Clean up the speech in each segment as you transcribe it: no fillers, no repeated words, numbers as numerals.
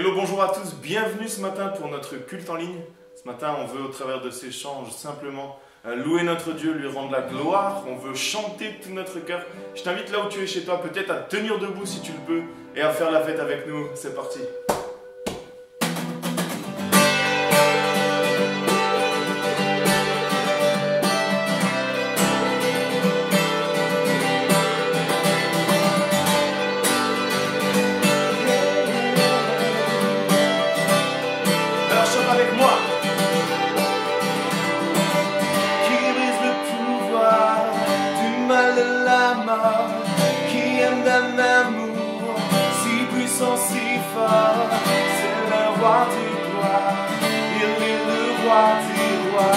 Hello, bonjour à tous, bienvenue ce matin pour notre culte en ligne. Ce matin, on veut au travers de ces chants simplement louer notre Dieu, lui rendre la gloire. On veut chanter tout notre cœur. Je t'invite là où tu es chez toi, peut-être à tenir debout si tu le peux et à faire la fête avec nous. C'est parti. Qui aime d'un amour si puissant, si fort, c'est le roi du roi, il est le roi du roi.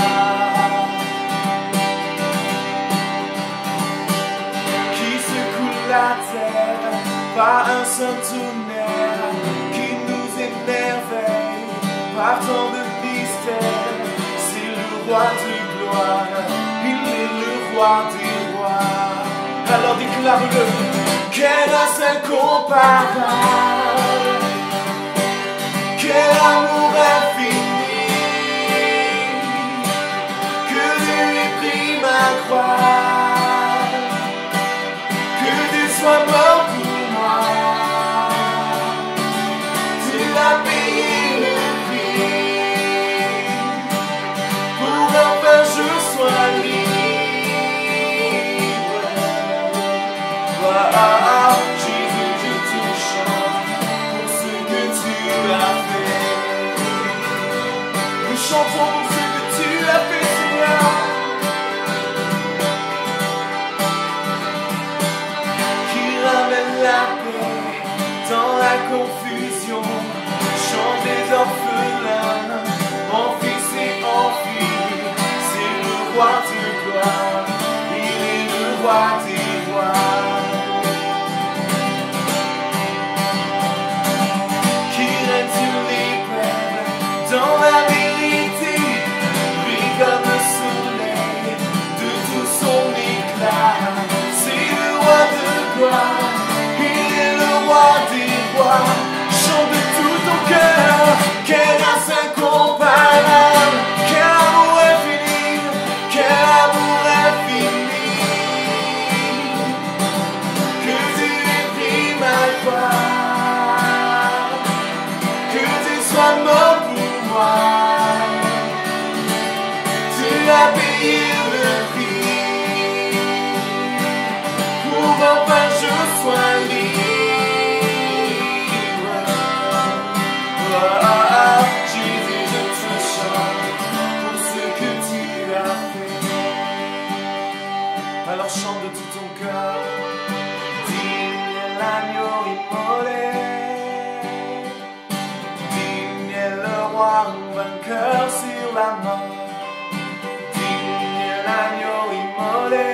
Qui secoue la terre par un seul tonnerre, qui nous émerveille par tant de mystères, c'est le roi du gloire, il est le roi du roi. Alors déclare-le, quelle grâce incomparable, quel amour infini, que Dieu ait pris ma croix, que Dieu soit mort pour moi, tu l'as payé le prix, pour enfin je sois libre. Jésus, je te chante pour ce que tu as fait. Nous chantons pour ce que tu as fait, Seigneur. Qui ramène la paix dans la confusion. Chant des orphelins, en fils et en fille. C'est le roi de gloire, il est le roi des rois. Dans la vérité, brille comme le soleil de tout son éclat. C'est le roi de gloire, il est le roi des rois. Chante de tout ton cœur, quelle grâce incomparable, quel amour infini, quel amour infini. Que Dieu ait pris ma croix, que Dieu soit mort pour moi. Tu as payé le prix pour enfin je sois libre. Jésus, je te chante pour ce que tu as fait. Alors chante de tout ton cœur, digne est l'agneau immolé, vainqueur sur la mort, digne est l'agneau immolé,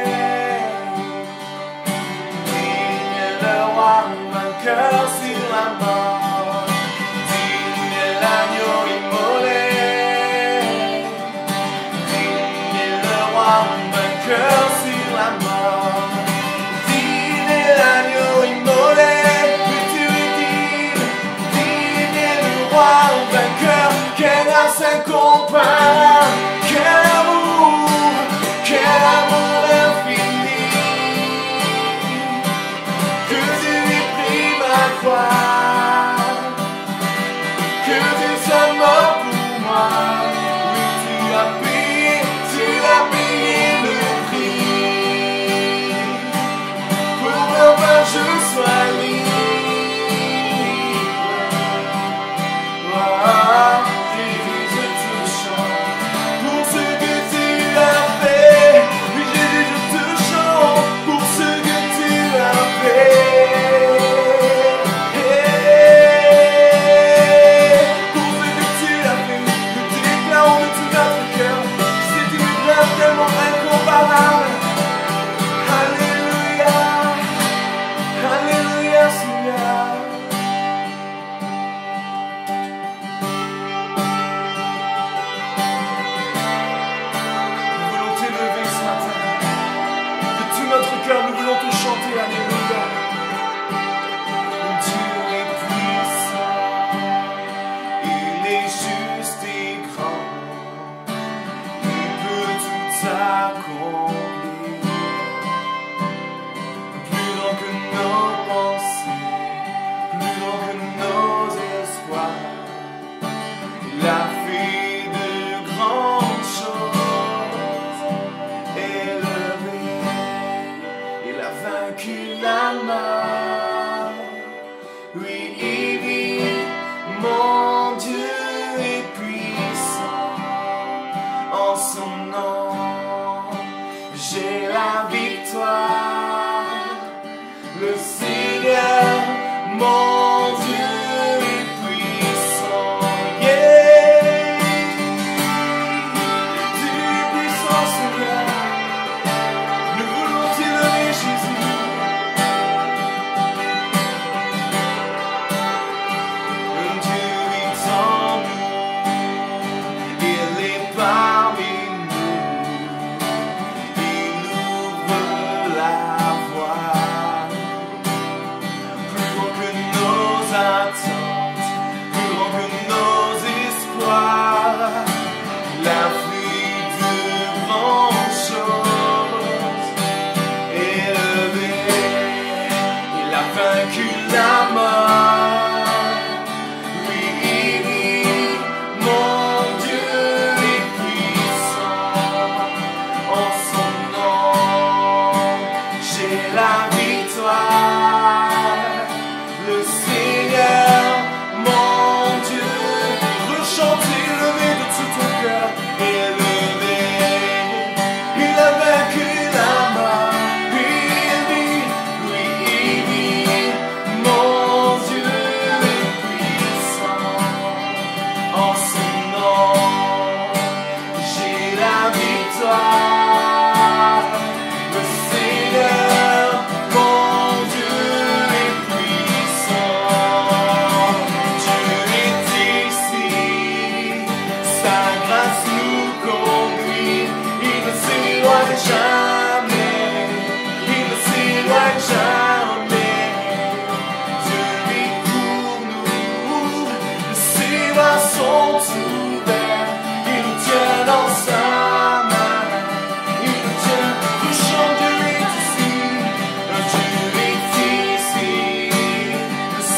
digne est le roi vainqueur sur la mort, digne est l'agneau immolé, digne est le roi vainqueur sur la mort, digne est l'agneau immolé, que tu es digne, digne est le roi vainqueur. Quelle grâce incomparable, quel amour infini, que Dieu ait pris ma croix, que Dieu soit mort pour moi. Oui, tu as payé le prix, pour enfin je sois libre. oui, mon Dieu est puissant. En son nom, j'ai la victoire. Le Seigneur, mon Dieu est puissant. Yeah. Tu es puissant, Seigneur. Nous voulons t'élever, Jésus. Dieu est en nous, il est parmi nous. Il ouvre la voie. Plus grand que nos attentes, plus grand que nos espoirs. Il a fait de grandes choses. Élevé, il a vaincu la mort. Oui, mon Dieu est puissant. En son nom, j'ai la victoire. Le Seigneur, mon Dieu, rechantez, levez de tout ton cœur, élevé, il a vaincu la mort. Oui, mon Dieu est puissant. En son nom, j'ai la victoire. Le Seigneur, mon Dieu est puissant. Dieu est ici, sa grâce nous conduit. Il ne s'éloigne jamais, il ne s'éloigne jamais. Dieu est pour nous, ses bras sont ouverts. Il nous tient dans sa main, il nous tient, le chant Dieu est ici. Dieu est ici,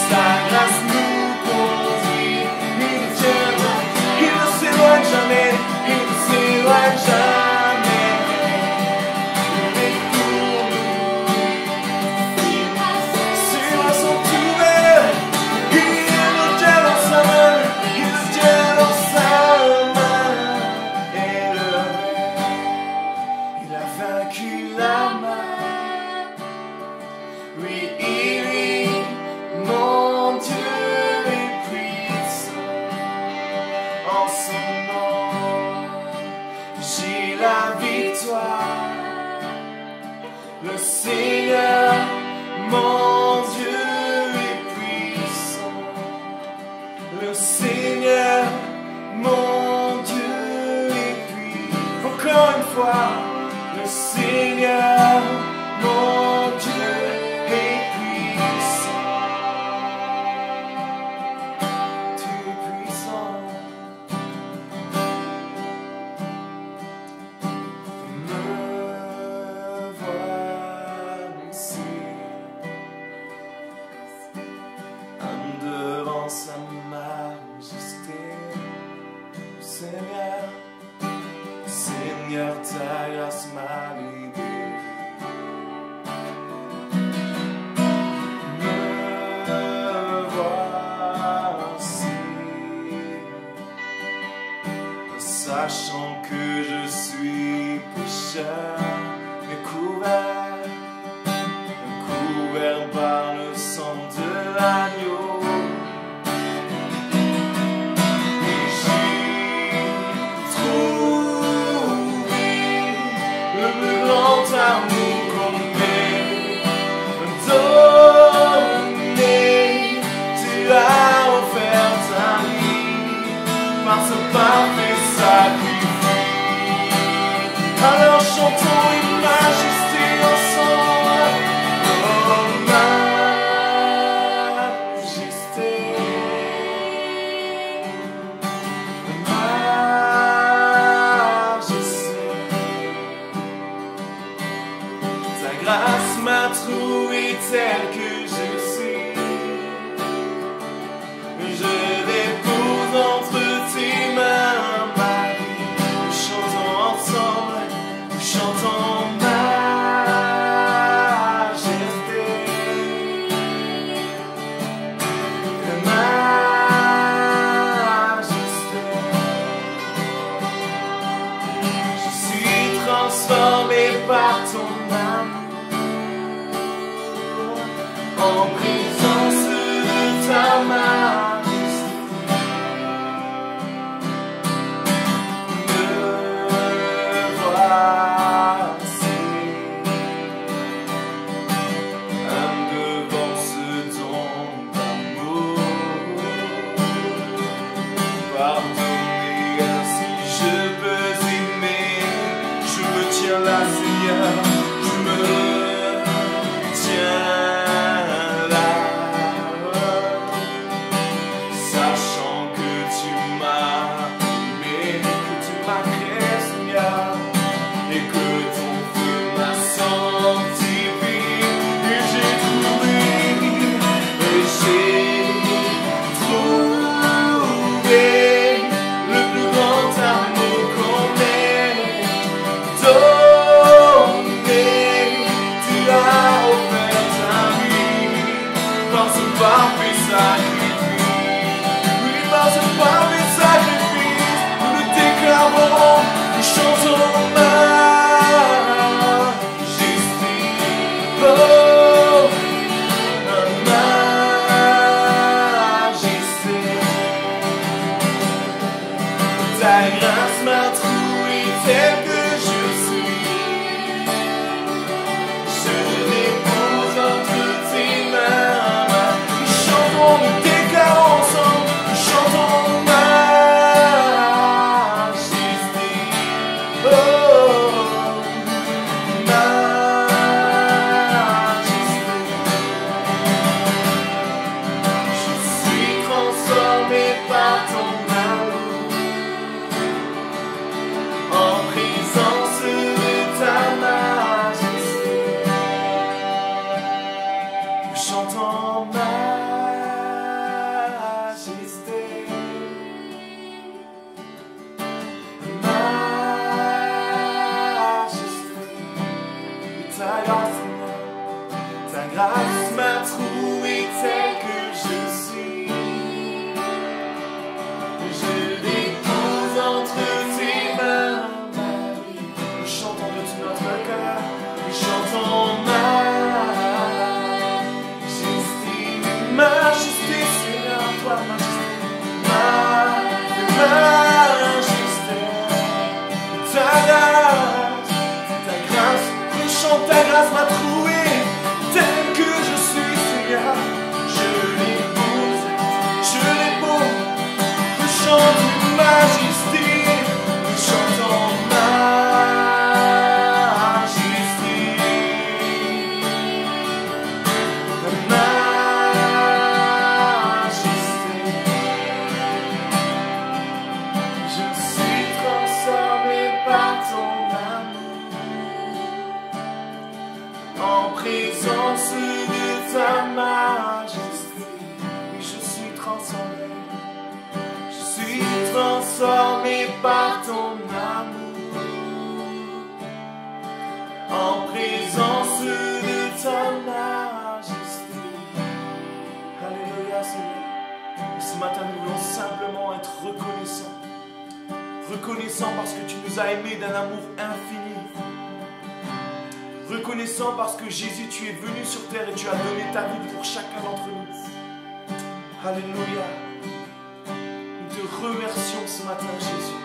sa grâce nous conduit. Il nous tient, il ne s'éloigne jamais, il ne s'éloigne jamais. Dieu est pour nous, ses bras sont ouverts. Il nous tient dans sa main, il nous tient dans sa main. Élevé, il a vaincu la mort. Oui, mon Dieu est puissant. En son nom, j'ai la victoire. Le Seigneur, mon Dieu est puissant. Le Seigneur, mon Dieu est puissant. Encore une fois, le Seigneur, mon Dieu est puissant. Tu es puissant. Me voir ici, âme devant sa majesté. Seigneur, Seigneur, ta grâce m'a libéré. Me voir ici, sachant que je suis pécheur, mais couvert par le sang de l'agneau. Et j'ai trouvé le plus grand amour qu'on m'ait donné. Tu as offert ta vie par ce parfait sacrifice. Alors chantons une majesté ensemble. Oh majesté, majesté. Ta grâce m'a trouvé tel que je suis. Je dépose entre tes mains majesté. Me voici devant ce don d'amour. Pardonnez, ainsi je peux aimer. Je me tiens là, Seigneur, je me tiens là, sachant que tu m'as aimé, que tu m'as créé, Seigneur, et que ton feu m'a sanctifié. Et j'ai trouvé le plus grand amour qu'on ait donné. Tu as offert ta vie par ce parfait sacrifice. Oui, par ce parfait sacrifice, nous le déclarons, nous chantons majesté. Oh, majesté. Ta grâce m'a trouvé tel que je suis. Je dépose entre tes mains. Nous chantons, nous déclarons ensemble, nous chantons majesté. Oh, majesté. Je suis transformé par ton amour, en présence de ta majesté. Nous chantons majesté, majesté. Ta grâce, Seigneur, ta grâce m'a trouvé tel que je suis. Je dépose entre tes mains ma vie. Nous chantons de tout notre cœur, nous chantons majesté, majesté, Seigneur, toi, majesté, majesté. Ta grâce, je chante ta grâce m'a trouvé tel que je suis, Seigneur. Je l'épouse, je chante majesté, nous chantons majesté, majesté. Je suis transformé par ton amour, en présence de ta majesté. Oui, je suis transformé. Je suis transformé par ton amour, en présence de ta majesté. Alléluia, Seigneur. Et ce matin, nous voulons simplement être reconnaissants. Reconnaissants parce que tu nous as aimés d'un amour infini. Reconnaissants parce que Jésus, tu es venu sur terre et tu as donné ta vie pour chacun d'entre nous. Alléluia. Nous te remercions ce matin, Jésus.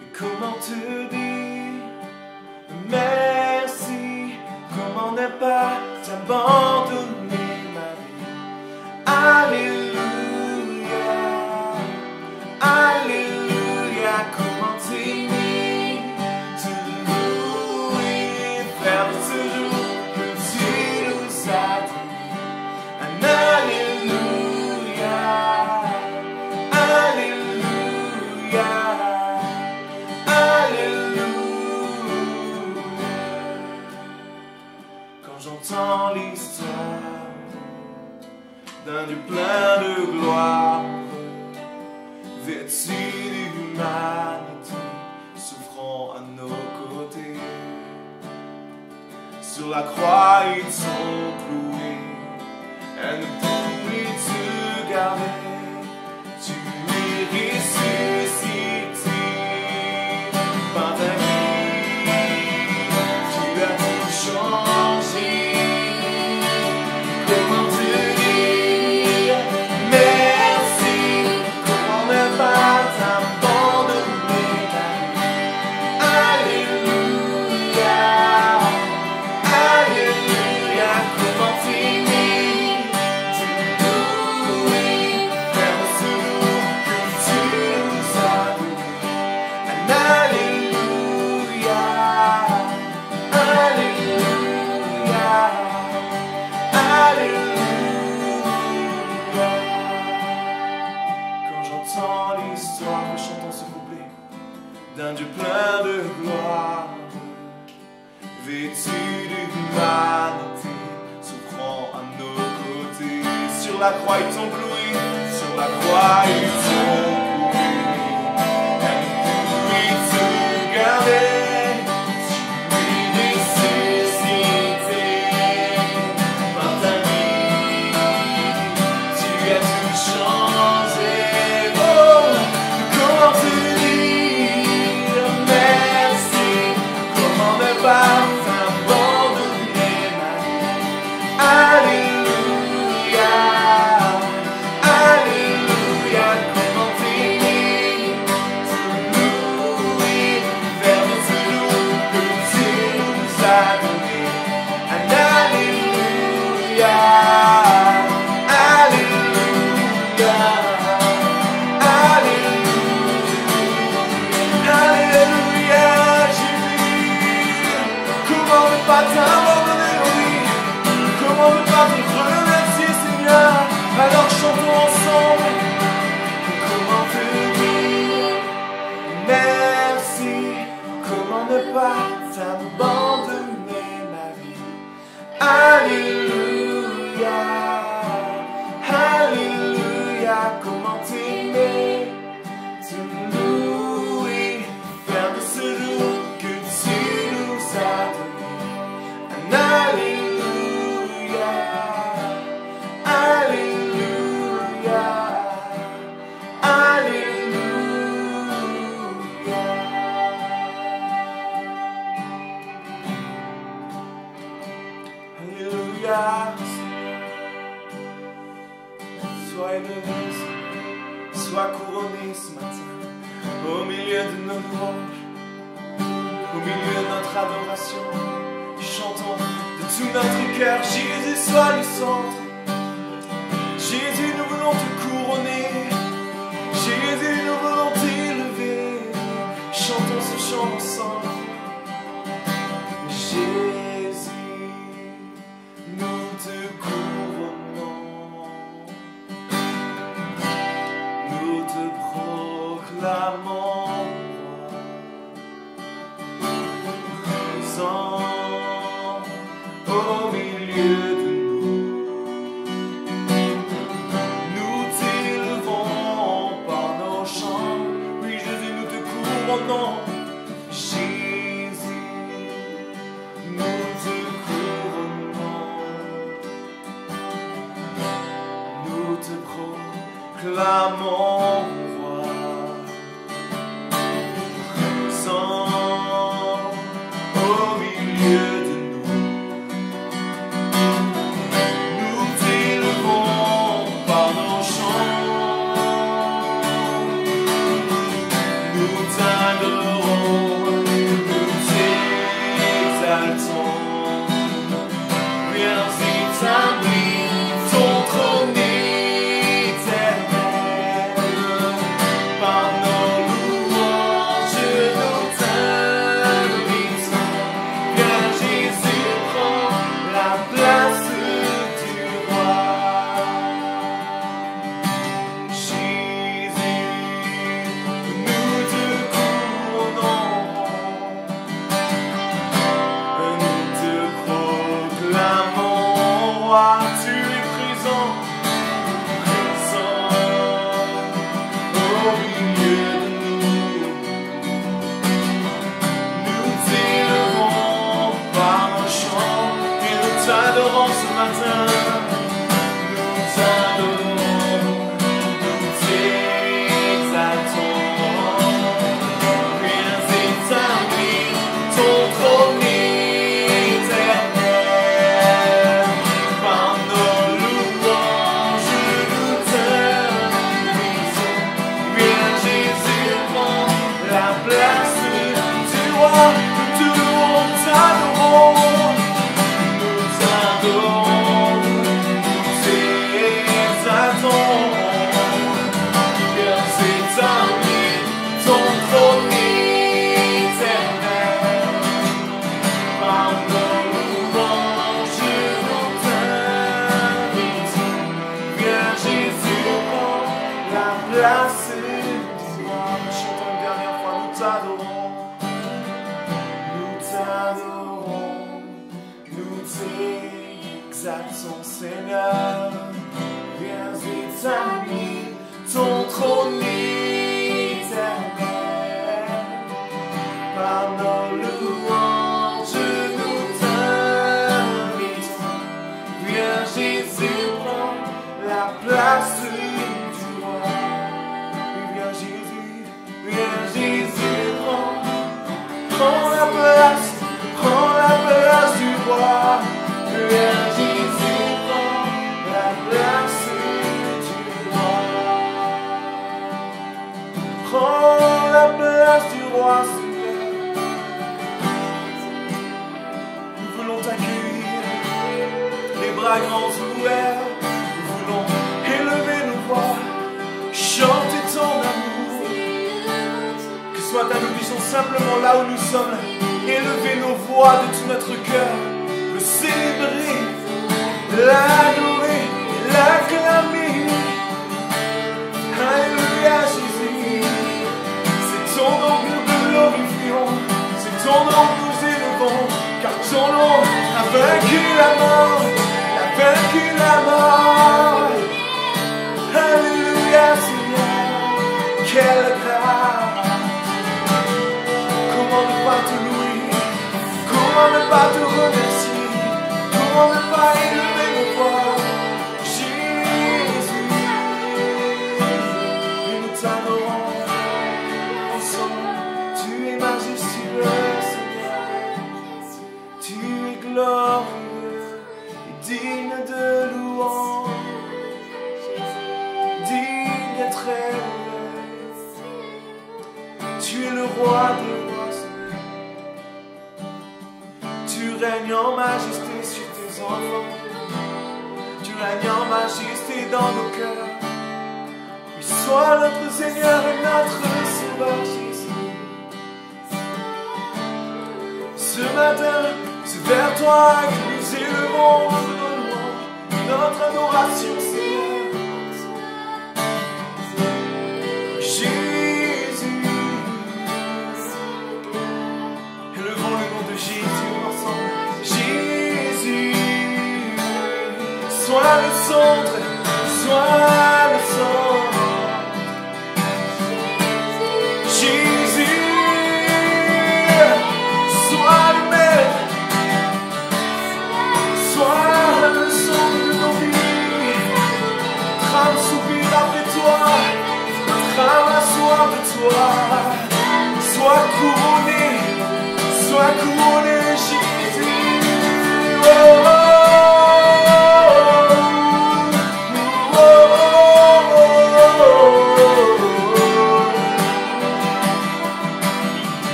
Et comment te dire merci, comment ne pas t'abandonner ma vie. Alléluia, Alléluia, comment t'aimer, te louer, faire de ce jour que tu nous as donné. Un Alléluia, Alléluia, Alléluia. Quand j'entends l'histoire d'un Dieu plein de gloire, vêtu d'humanité, souffrant à nos côtés. Sur la croix, ils sont cloués, elle ne pouvait te garder. Tu es ressuscité par ta vie, tu as tout changé. la croix ils t'ont cloué, sur la croix ils t'ont cloué. Et puis te garder, tu es ressuscité par ta vie, tu as tout changé. Oh, comment te dire merci, comment ne pas t'abandonner ma vie. Alléluia, Alléluia, comment t'aimer, te louer, vers le seul que tu nous as donné. Alléluia, Alléluia, Alléluia, Alléluia, Jésus. Comment ne pas t'abandonner, oui. Comment ne pas te remercier, Seigneur. Alors chantons ensemble. Comment te dire merci. Comment ne pas t'abandonner, ma vie. Alléluia, Alléluia. Comment t'aimer, te louer, faire de ce jour que tu nous as donné. Alléluia, Alléluia, Alléluia. Alléluia, sois élevé, sois couronné ce matin, au milieu de nos louanges, au milieu de notre adoration. Chantons de tout notre cœur, Jésus soit le centre. Jésus, nous voulons te couronner. Jésus, nous voulons t'élever. Chantons ce chant ensemble. Jésus, nous te couronnons. Nous te proclamons. Présent au milieu de nous, nous t'élevons par nos chants. Oui, Jésus, nous te couronnons. Jésus, nous te couronnons. Nous te proclamons roi. Présent au milieu de nous, nous t'élevons par nos chants, nous t'adorons, nous t'exaltons. Viens établir ton trône éternel, par nos louanges nous t'invitons. Viens Jésus, prends la place du roi. Jésus, nous te couronnons, nous te proclamons roi. Tu es présent, présent au milieu de nous. Nous t'élevons par nos chants et nous t'adorons ce matin. Nous t'adorons, nous t'exaltons. Viens établir ton trône éternel. Par nos louanges, nous t'invitons. Viens Jésus, prends la place du roi. Nous te louons, t'adorons. Nous t'adorons, nous t'exaltons. Viens établir ton trône éternel. Par nos louanges, nous t'invitons. Viens Jésus, prends la place du roi. Chantons une dernière fois, nous t'adorons. Nous t'adorons, nous t'exaltons, Seigneur. Viens établis ton trône éternel. Par nos louanges, nous t'invitons. Viens Jésus, prends la place du roi. Viens Jésus, prends la place du roi. Viens Jésus, prends la place du roi. Prends la place du roi, Seigneur. Nous voulons t'accueillir, les bras grands ouverts. Nous voulons élever nos voix, chanter ton amour. Que ce matin nous puissions simplement là où nous sommes élever nos voix de tout notre cœur, le célébrer, l'adorer, l'acclamer. Alléluia Jésus, c'est ton nom que nous glorifions, c'est ton nom que nous élevons, car ton nom a vaincu la mort, il a vaincu la mort. Alléluia Seigneur, quelle grâce. Comment ne pas te louer, comment ne pas te remercier, comment ne pas élever nos voix, Jésus. Et nous t'adorons ensemble, tu es majestueux Seigneur, tu es glorieux et digne de louange, digne d'être élevé. Tu es le roi des rois, Seigneur. Tu règnes en majesté sur tes enfants. Tu règnes en majesté dans nos cœurs. Oui, sois notre Seigneur et notre Sauveur, Jésus. Ce matin, c'est vers toi que nous élevons nos louanges, notre adoration, Seigneur. Sois le centre, sois le centre. Jésus, sois le maître, sois le centre de nos vies. Notre âme soupire après toi, notre âme a soif de toi. Sois couronné, Jésus. Oh, oh.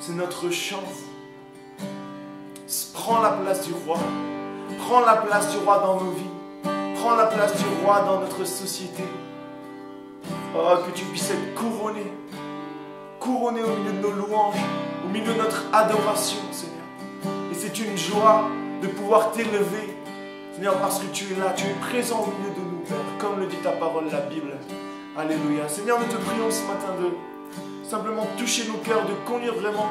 C'est notre chant. Prends la place du roi. Prends la place du roi dans nos vies. Prends la place du roi dans notre société. Oh, que tu puisses être couronné. Couronné au milieu de nos louanges, au milieu de notre adoration, Seigneur. Et c'est une joie de pouvoir t'élever, Seigneur, parce que tu es là, tu es présent au milieu de nous, Père, comme le dit ta parole, la Bible. Alléluia. Seigneur, nous te prions ce matin de simplement toucher nos cœurs, de conduire vraiment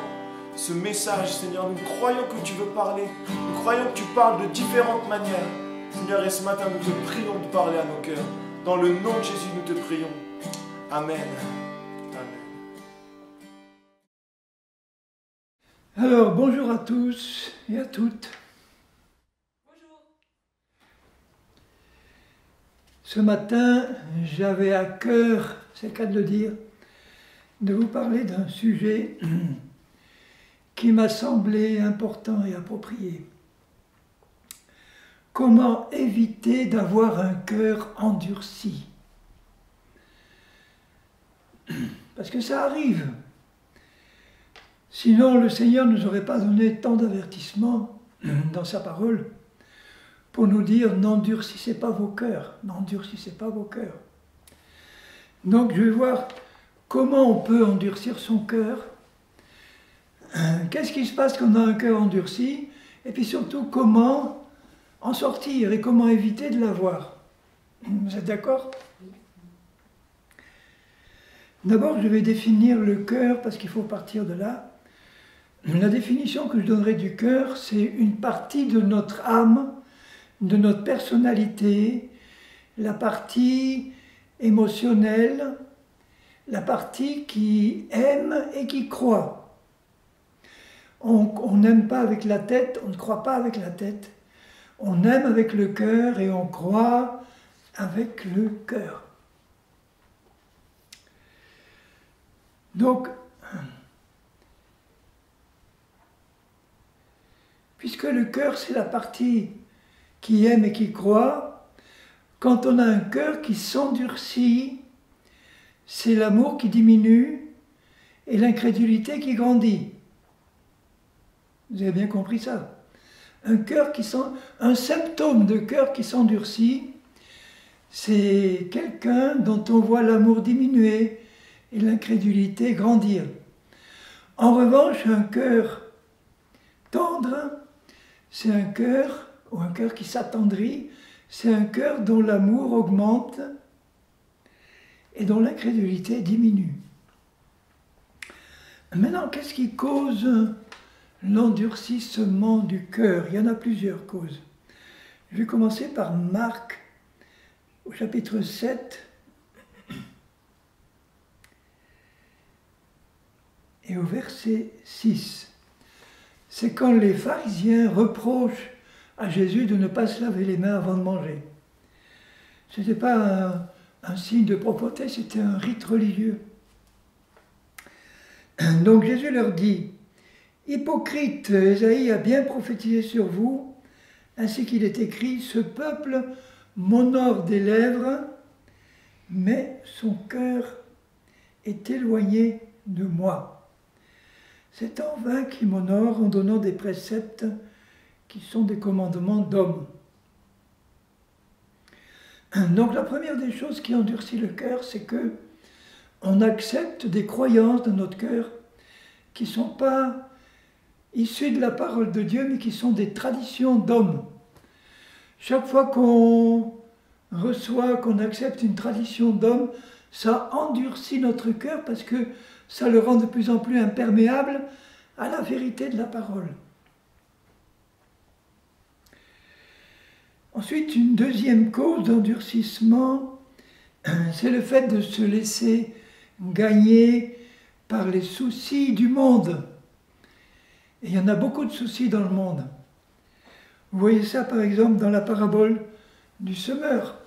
ce message, Seigneur. Nous croyons que tu veux parler. Nous croyons que tu parles de différentes manières. Seigneur, et ce matin, nous te prions de parler à nos cœurs. Dans le nom de Jésus, nous te prions. Amen. Alors, bonjour à tous et à toutes. Bonjour. Ce matin, j'avais à cœur, c'est le cas de le dire, de vous parler d'un sujet qui m'a semblé important et approprié. Comment éviter d'avoir un cœur endurci? Parce que ça arrive. Sinon, le Seigneur ne nous aurait pas donné tant d'avertissements dans sa parole pour nous dire « n'endurcissez pas vos cœurs, n'endurcissez pas vos cœurs ». Donc je vais voir comment on peut endurcir son cœur, qu'est-ce qui se passe quand on a un cœur endurci, et puis surtout comment en sortir et comment éviter de l'avoir. Vous êtes d'accord? D'abord, je vais définir le cœur parce qu'il faut partir de là. La définition que je donnerai du cœur, c'est une partie de notre âme, de notre personnalité, la partie émotionnelle, la partie qui aime et qui croit. On n'aime pas avec la tête, on ne croit pas avec la tête. On aime avec le cœur et on croit avec le cœur. Donc, puisque le cœur, c'est la partie qui aime et qui croit, quand on a un cœur qui s'endurcit, c'est l'amour qui diminue et l'incrédulité qui grandit. Vous avez bien compris ça? Un symptôme de cœur qui s'endurcit, c'est quelqu'un dont on voit l'amour diminuer et l'incrédulité grandir. En revanche, un cœur tendre, c'est un cœur, ou un cœur qui s'attendrit, c'est un cœur dont l'amour augmente et dont l'incrédulité diminue. Maintenant, qu'est-ce qui cause l'endurcissement du cœur? Il y en a plusieurs causes. Je vais commencer par Marc, au chapitre 7, et au verset 6. C'est quand les pharisiens reprochent à Jésus de ne pas se laver les mains avant de manger. Ce n'était pas un signe de propreté, c'était un rite religieux. Donc Jésus leur dit, « Hypocrite, Ésaïe a bien prophétisé sur vous, ainsi qu'il est écrit, ce peuple m'honore des lèvres, mais son cœur est éloigné de moi. C'est en vain qu'il m'honore en donnant des préceptes qui sont des commandements d'hommes. » Donc la première des choses qui endurcit le cœur, c'est que on accepte des croyances dans notre cœur qui ne sont pas issues de la parole de Dieu, mais qui sont des traditions d'hommes. Chaque fois qu'on reçoit, qu'on accepte une tradition d'homme, ça endurcit notre cœur parce que ça le rend de plus en plus imperméable à la vérité de la parole. Ensuite, une deuxième cause d'endurcissement, c'est le fait de se laisser gagner par les soucis du monde. Et il y en a beaucoup de soucis dans le monde. Vous voyez ça par exemple dans la parabole du semeur.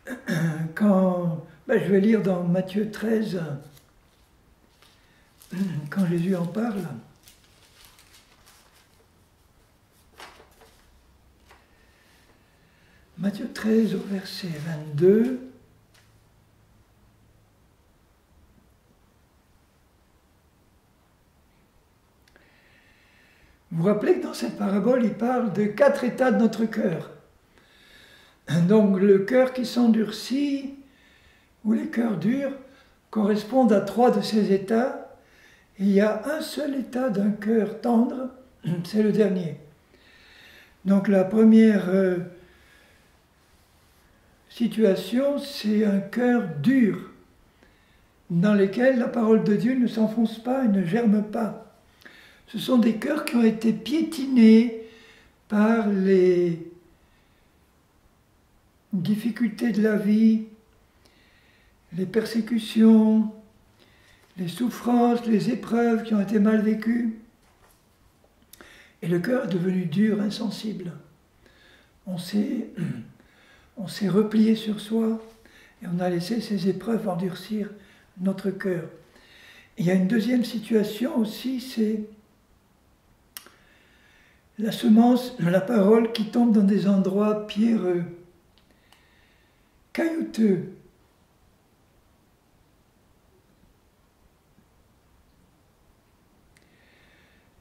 Je vais lire dans Matthieu 13, quand Jésus en parle. Matthieu 13 au verset 22. Vous vous rappelez que dans cette parabole, il parle de 4 états de notre cœur. Donc le cœur qui s'endurcit, ou les cœurs durs, correspondent à 3 de ces états. Et il y a un seul état d'un cœur tendre, c'est le dernier. Donc la première situation, c'est un cœur dur. dans lesquels la parole de Dieu ne s'enfonce pas et ne germe pas. Ce sont des cœurs qui ont été piétinés par les difficultés de la vie, les persécutions, les souffrances, les épreuves qui ont été mal vécues. Et le cœur est devenu dur, insensible. On s'est replié sur soi et on a laissé ces épreuves endurcir notre cœur. Et il y a une deuxième situation aussi, c'est la semence, la parole qui tombe dans des endroits pierreux, caillouteux.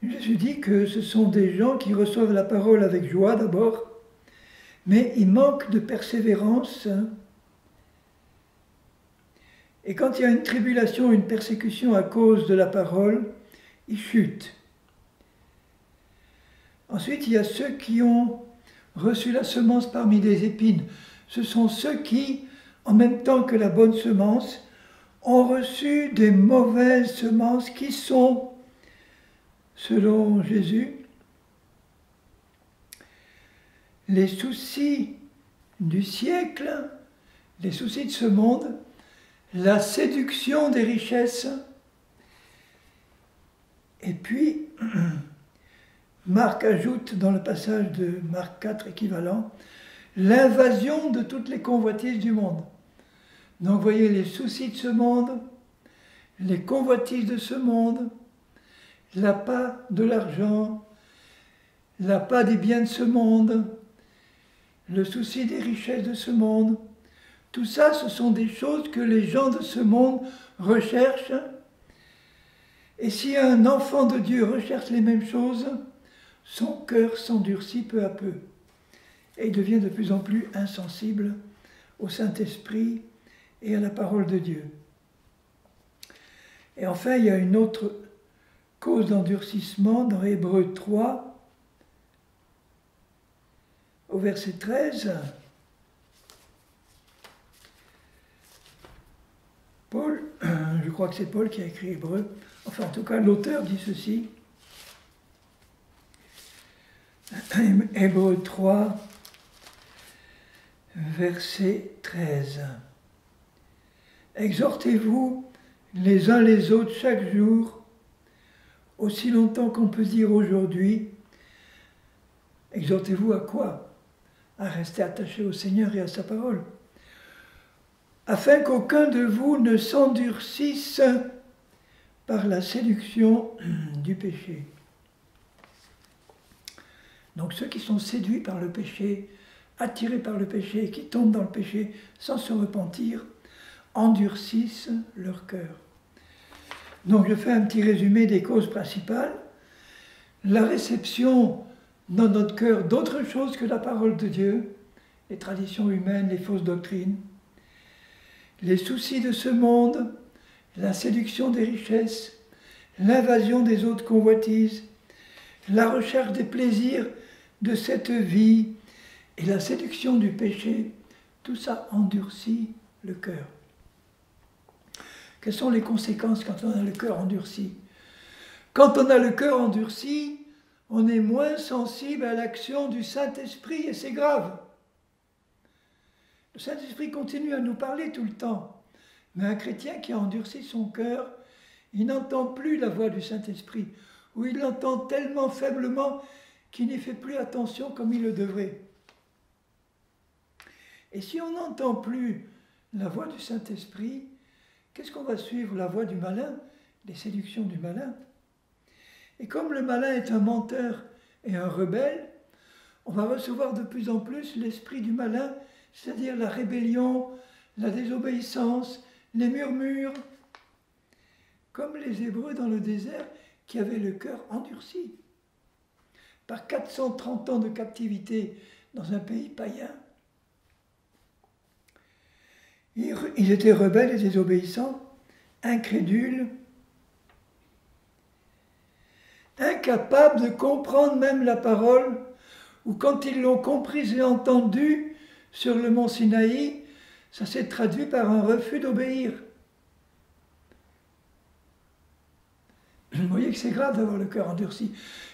Jésus dit que ce sont des gens qui reçoivent la parole avec joie d'abord, mais ils manquent de persévérance. Et quand il y a une tribulation, une persécution à cause de la parole, ils chutent. Ensuite, il y a ceux qui ont reçu la semence parmi des épines. Ce sont ceux qui, en même temps que la bonne semence, ont reçu des mauvaises semences qui sont, selon Jésus, les soucis du siècle, les soucis de ce monde, la séduction des richesses, et puis Marc ajoute dans le passage de Marc 4 équivalent, l'invasion de toutes les convoitises du monde. Donc vous voyez les soucis de ce monde, les convoitises de ce monde, l'appât de l'argent, l'appât des biens de ce monde, le souci des richesses de ce monde. Tout ça, ce sont des choses que les gens de ce monde recherchent. Et si un enfant de Dieu recherche les mêmes choses, son cœur s'endurcit peu à peu et il devient de plus en plus insensible au Saint-Esprit et à la parole de Dieu. Et enfin, il y a une autre cause d'endurcissement dans Hébreux 3, au verset 13. Paul, je crois que c'est Paul qui a écrit Hébreux, enfin en tout cas l'auteur dit ceci. Hébreux 3, verset 13. Exhortez-vous les uns les autres chaque jour, aussi longtemps qu'on peut dire aujourd'hui. Exhortez-vous à quoi? À rester attaché au Seigneur et à sa parole, afin qu'aucun de vous ne s'endurcisse par la séduction du péché. Donc ceux qui sont séduits par le péché, attirés par le péché, qui tombent dans le péché sans se repentir, endurcissent leur cœur. Donc je fais un petit résumé des causes principales. La réception dans notre cœur d'autre chose que la parole de Dieu, les traditions humaines, les fausses doctrines, les soucis de ce monde, la séduction des richesses, l'invasion des autres convoitises, la recherche des plaisirs de cette vie et la séduction du péché, tout ça endurcit le cœur. Quelles sont les conséquences quand on a le cœur endurci? Quand on a le cœur endurci, on est moins sensible à l'action du Saint-Esprit et c'est grave. Le Saint-Esprit continue à nous parler tout le temps. Mais un chrétien qui a endurci son cœur, il n'entend plus la voix du Saint-Esprit, ou il l'entend tellement faiblement qu'il n'y fait plus attention comme il le devrait. Et si on n'entend plus la voix du Saint-Esprit, qu'est-ce qu'on va suivre? La voix du malin, les séductions du malin. Et comme le malin est un menteur et un rebelle, on va recevoir de plus en plus l'esprit du malin, c'est-à-dire la rébellion, la désobéissance, les murmures, comme les Hébreux dans le désert qui avaient le cœur endurci par 430 ans de captivité dans un pays païen. Ils étaient rebelles et désobéissants, incrédules, incapables de comprendre même la parole, ou quand ils l'ont comprise et entendue sur le mont Sinaï, ça s'est traduit par un refus d'obéir. voyez que c'est grave d'avoir le cœur endurci.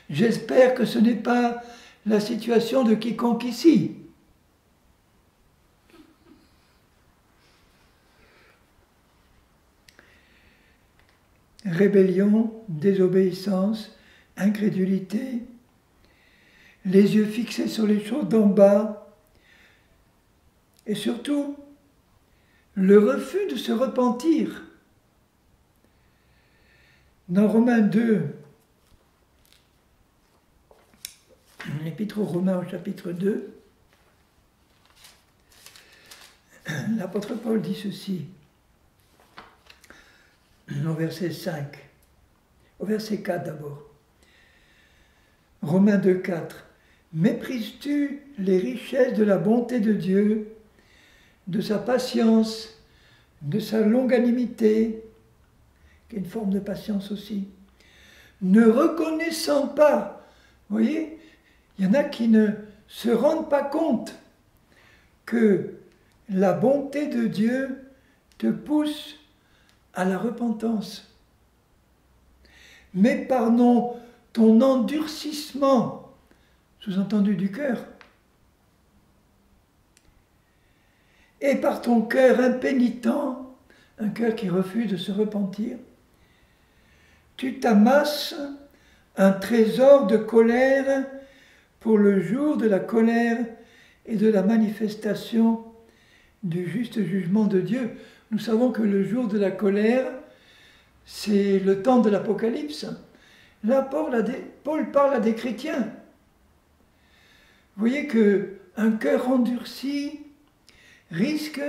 J'espère que ce n'est pas la situation de quiconque ici. Rébellion, désobéissance, incrédulité, les yeux fixés sur les choses d'en bas, et surtout le refus de se repentir. Dans Romains 2, l'Épître aux Romains au chapitre 2, l'apôtre Paul dit ceci, au verset 5, au verset 4 d'abord. Romains 2, 4. Méprises-tu les richesses de la bonté de Dieu, de sa patience, de sa longanimité, qui est une forme de patience aussi, ne reconnaissant pas, vous voyez, il y en a qui ne se rendent pas compte que la bonté de Dieu te pousse à la repentance. Mais pardon, ton endurcissement, sous-entendu du cœur, et par ton cœur impénitent, un cœur qui refuse de se repentir, tu t'amasses un trésor de colère pour le jour de la colère et de la manifestation du juste jugement de Dieu. Nous savons que le jour de la colère, c'est le temps de l'Apocalypse. Là, Paul parle à des chrétiens. Vous voyez qu'un cœur endurci risque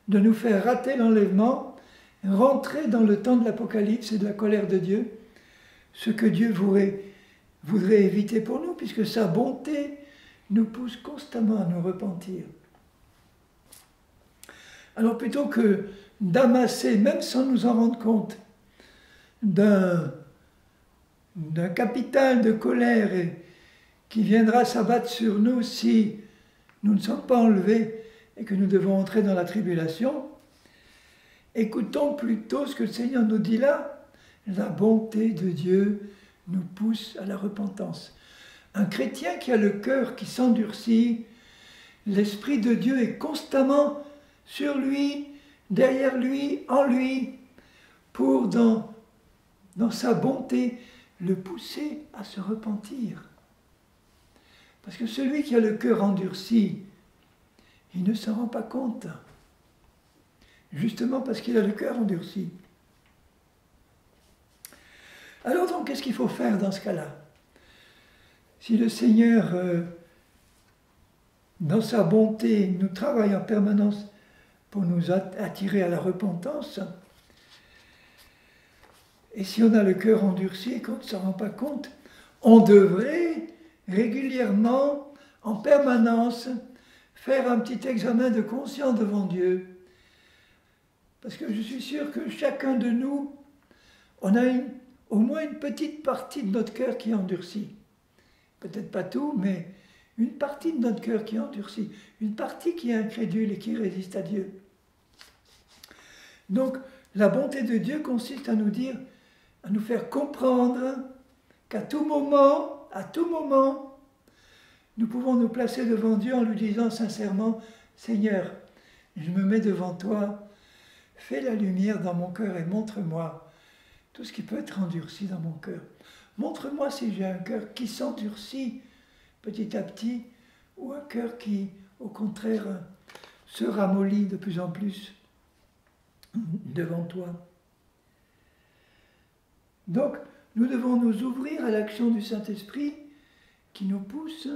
de nous faire rater l'enlèvement, rentrer dans le temps de l'Apocalypse et de la colère de Dieu, ce que Dieu voudrait éviter pour nous, puisque sa bonté nous pousse constamment à nous repentir. Alors plutôt que d'amasser, même sans nous en rendre compte, d'un capital de colère qui viendra s'abattre sur nous si nous ne sommes pas enlevés et que nous devons entrer dans la tribulation, écoutons plutôt ce que le Seigneur nous dit là. La bonté de Dieu nous pousse à la repentance. Un chrétien qui a le cœur qui s'endurcit, l'Esprit de Dieu est constamment sur lui, derrière lui, en lui, pour dans sa bonté le pousser à se repentir. Parce que celui qui a le cœur endurci, il ne s'en rend pas compte. Justement parce qu'il a le cœur endurci. Alors donc, qu'est-ce qu'il faut faire dans ce cas-là? Si le Seigneur, dans sa bonté, nous travaille en permanence pour nous attirer à la repentance, et si on a le cœur endurci et qu'on ne s'en rend pas compte, on devrait régulièrement, en permanence, faire un petit examen de conscience devant Dieu. Parce que je suis sûr que chacun de nous, on a au moins une petite partie de notre cœur qui est endurcie. Peut-être pas tout, mais une partie de notre cœur qui est endurcie. Une partie qui est incrédule et qui résiste à Dieu. Donc, la bonté de Dieu consiste à nous dire, à nous faire comprendre qu'à tout moment, nous pouvons nous placer devant Dieu en lui disant sincèrement, Seigneur, je me mets devant toi, fais la lumière dans mon cœur et montre-moi tout ce qui peut être endurci dans mon cœur. Montre-moi si j'ai un cœur qui s'endurcit petit à petit ou un cœur qui, au contraire, se ramollit de plus en plus devant toi. Donc, nous devons nous ouvrir à l'action du Saint-Esprit qui nous pousse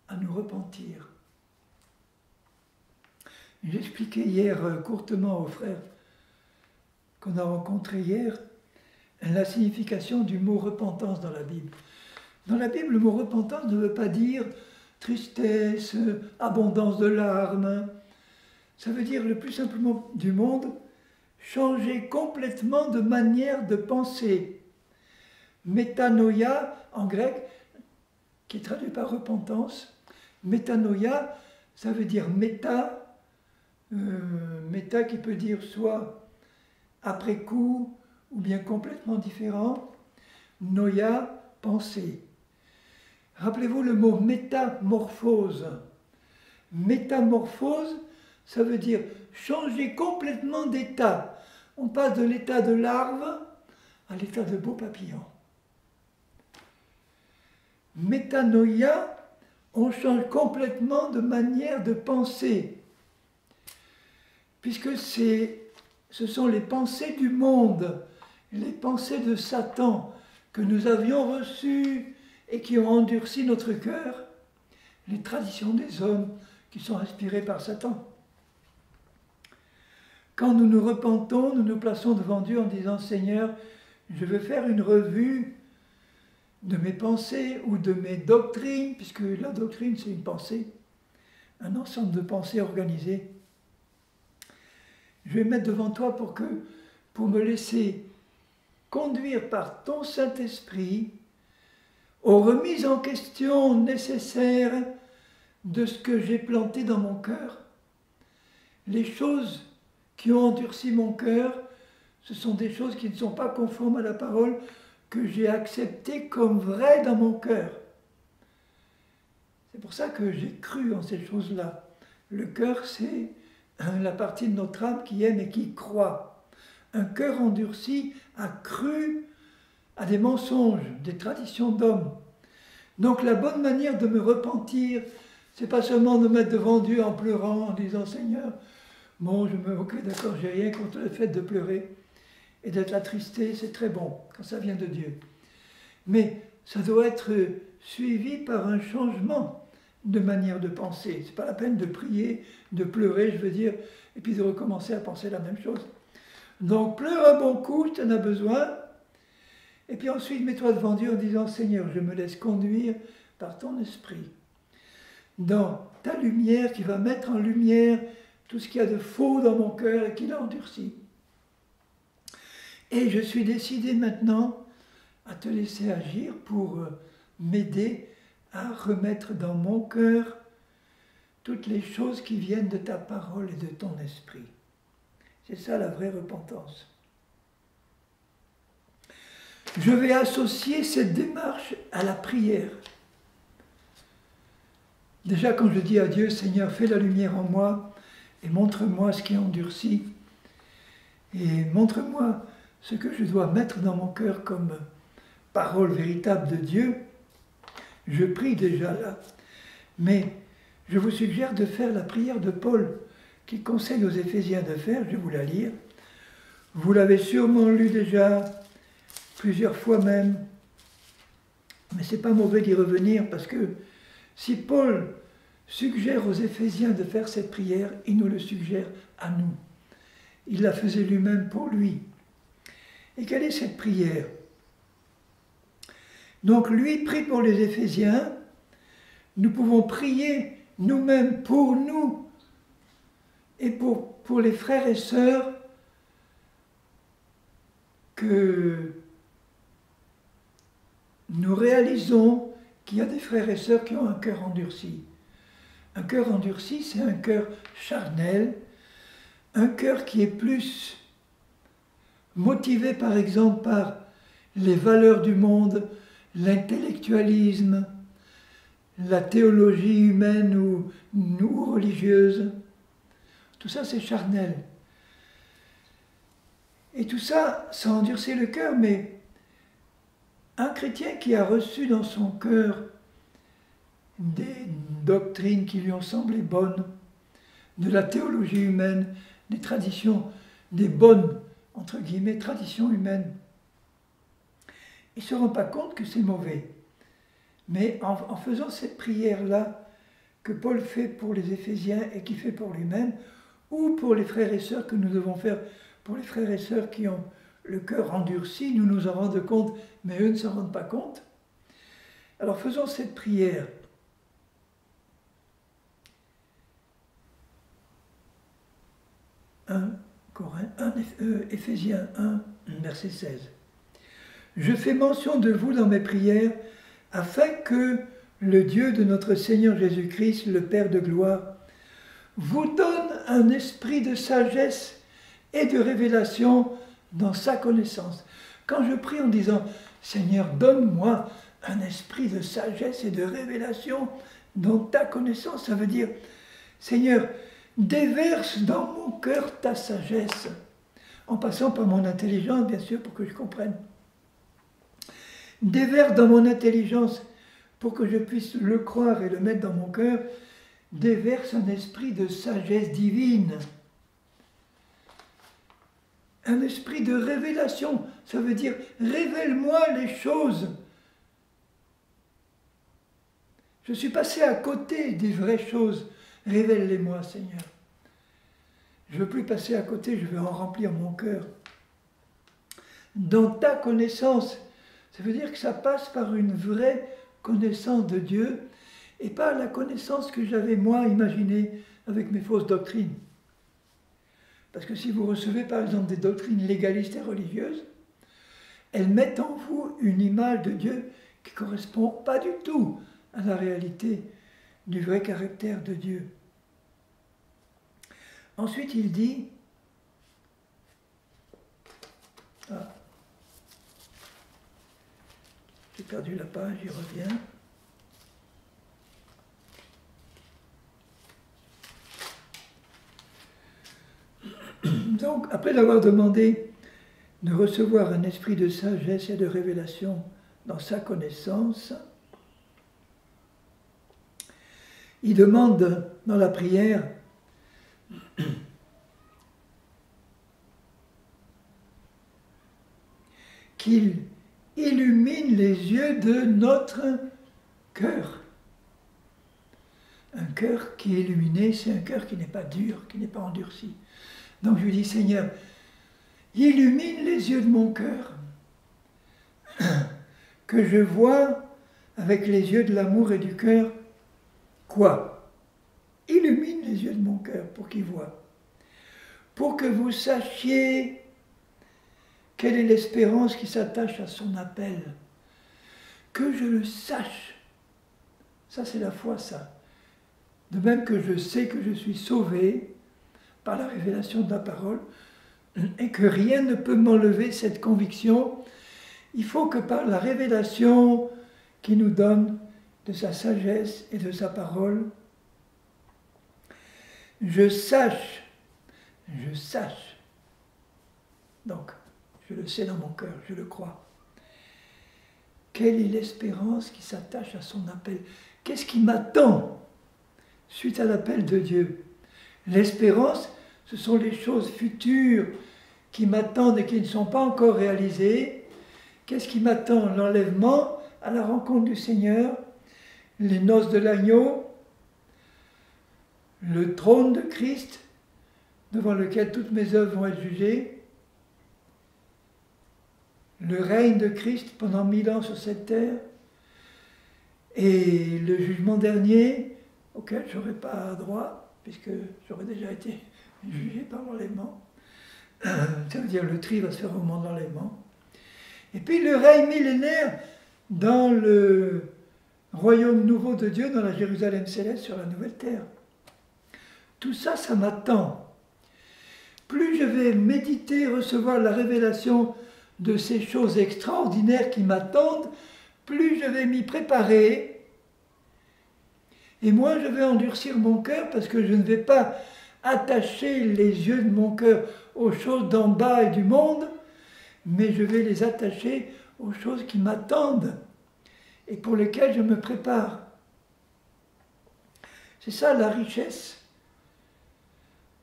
à nous repentir. J'expliquais hier courtement aux frères qu'on a rencontrés hier la signification du mot repentance dans la Bible. Dans la Bible, le mot repentance ne veut pas dire tristesse, abondance de larmes. Ça veut dire le plus simplement du monde, changer complètement de manière de penser. Métanoïa, en grec, qui est traduit par repentance. Métanoïa, ça veut dire méta, méta qui peut dire soit après coup, ou bien complètement différent. noia, penser. Rappelez-vous le mot métamorphose. Métamorphose, ça veut dire changer complètement d'état. On passe de l'état de larve à l'état de beau papillon. Métanoïa, on change complètement de manière de penser, puisque ce sont les pensées du monde, les pensées de Satan que nous avions reçues et qui ont endurci notre cœur, les traditions des hommes qui sont inspirées par Satan. Quand nous nous repentons, nous nous plaçons devant Dieu en disant « Seigneur, je veux faire une revue de mes pensées ou de mes doctrines, puisque la doctrine c'est une pensée, un ensemble de pensées organisées. Je vais mettre devant toi pour me laisser conduire par ton Saint-Esprit aux remises en question nécessaires de ce que j'ai planté dans mon cœur. Les choses qui ont endurci mon cœur, ce sont des choses qui ne sont pas conformes à la parole que j'ai acceptées comme vraies dans mon cœur. C'est pour ça que j'ai cru en ces choses-là. Le cœur, c'est la partie de notre âme qui aime et qui croit. Un cœur endurci a cru à des mensonges, des traditions d'hommes. Donc la bonne manière de me repentir, c'est pas seulement de me mettre devant Dieu en pleurant, en disant « Seigneur, bon, ok, d'accord, j'ai rien contre le fait de pleurer et d'être attristé, c'est très bon quand ça vient de Dieu. Mais ça doit être suivi par un changement de manière de penser. C'est pas la peine de prier, de pleurer, je veux dire, et puis de recommencer à penser la même chose. Donc pleure un bon coup, tu en as besoin, et puis ensuite mets-toi devant Dieu en disant « Seigneur, je me laisse conduire par ton esprit dans ta lumière qui va mettre en lumière tout ce qu'il y a de faux dans mon cœur et qui l'a endurci. Et je suis décidé maintenant à te laisser agir pour m'aider à remettre dans mon cœur toutes les choses qui viennent de ta parole et de ton esprit. » C'est ça la vraie repentance. Je vais associer cette démarche à la prière. Déjà quand je dis à Dieu, Seigneur, fais la lumière en moi et montre-moi ce qui est endurci et montre-moi ce que je dois mettre dans mon cœur comme parole véritable de Dieu, je prie déjà là. Mais je vous suggère de faire la prière de Paul qui conseille aux Éphésiens de faire, je vais vous la lire. Vous l'avez sûrement lu déjà, plusieurs fois même, mais c'est pas mauvais d'y revenir parce que si Paul suggère aux Éphésiens de faire cette prière, il nous le suggère à nous. Il la faisait lui-même pour lui. Et quelle est cette prière? Donc lui prie pour les Éphésiens, nous pouvons prier nous-mêmes pour nous et pour les frères et sœurs que nous réalisons qu'il y a des frères et sœurs qui ont un cœur endurci. Un cœur endurci, c'est un cœur charnel, un cœur qui est plus motivé par exemple par les valeurs du monde, l'intellectualisme, la théologie humaine ou religieuse. Tout ça c'est charnel. Et tout ça, ça endurcit le cœur, mais un chrétien qui a reçu dans son cœur des doctrines qui lui ont semblé bonnes, de la théologie humaine, des traditions, des bonnes, entre guillemets, traditions humaines, il ne se rend pas compte que c'est mauvais. Mais en faisant cette prière-là que Paul fait pour les Éphésiens et qui fait pour lui-même, ou pour les frères et sœurs que nous devons faire pour les frères et sœurs qui ont le cœur endurci, nous nous en rendons compte, mais eux ne s'en rendent pas compte. Alors faisons cette prière. Éphésiens 1, verset 16. Je fais mention de vous dans mes prières, afin que le Dieu de notre Seigneur Jésus-Christ, le Père de gloire, vous donne un esprit de sagesse et de révélation dans sa connaissance. Quand je prie en disant « Seigneur, donne-moi un esprit de sagesse et de révélation dans ta connaissance. Ça veut dire, Seigneur, déverse dans mon cœur ta sagesse, en passant par mon intelligence, bien sûr, pour que je comprenne. Déverse dans mon intelligence, pour que je puisse le croire et le mettre dans mon cœur, déverse un esprit de sagesse divine. Un esprit de révélation, ça veut dire, révèle-moi les choses. Je suis passé à côté des vraies choses. Révèle-les-moi, Seigneur. Je ne veux plus passer à côté, je veux en remplir mon cœur. Dans ta connaissance, ça veut dire que ça passe par une vraie connaissance de Dieu et pas la connaissance que j'avais moi imaginée avec mes fausses doctrines. Parce que si vous recevez par exemple des doctrines légalistes et religieuses, elles mettent en vous une image de Dieu qui ne correspond pas du tout à la réalité du vrai caractère de Dieu. Ensuite, il dit, j'ai perdu la page, j'y reviens. Donc, après avoir demandé de recevoir un esprit de sagesse et de révélation dans sa connaissance, il demande dans la prière qu'il illumine les yeux de notre cœur. Un cœur qui est illuminé, c'est un cœur qui n'est pas dur, qui n'est pas endurci. Donc je lui dis, Seigneur, illumine les yeux de mon cœur, que je vois avec les yeux de l'amour et du cœur. Quoi? Illumine les yeux de mon cœur pour qu'il voie. Pour que vous sachiez quelle est l'espérance qui s'attache à son appel. Que je le sache. Ça, c'est la foi, ça. De même que je sais que je suis sauvé par la révélation de la parole et que rien ne peut m'enlever cette conviction, il faut que par la révélation qui nous donne de sa sagesse et de sa parole, je sache, donc je le sais dans mon cœur, je le crois, quelle est l'espérance qui s'attache à son appel? Qu'est-ce qui m'attend suite à l'appel de Dieu? L'espérance, ce sont les choses futures qui m'attendent et qui ne sont pas encore réalisées. Qu'est-ce qui m'attend? L'enlèvement à la rencontre du Seigneur, les noces de l'agneau, le trône de Christ, devant lequel toutes mes œuvres vont être jugées, le règne de Christ pendant 1000 ans sur cette terre, et le jugement dernier, auquel je n'aurai pas droit, puisque j'aurais déjà été jugé par l'enlèvement. Ça veut dire le tri va se faire au moment de l'enlèvement. Et puis le règne millénaire dans le royaume nouveau de Dieu, dans la Jérusalem céleste sur la nouvelle terre. Tout ça, ça m'attend. Plus je vais méditer, recevoir la révélation de ces choses extraordinaires qui m'attendent, plus je vais m'y préparer. Et moi, je vais endurcir mon cœur parce que je ne vais pas attacher les yeux de mon cœur aux choses d'en bas et du monde, mais je vais les attacher aux choses qui m'attendent et pour lesquelles je me prépare. C'est ça la richesse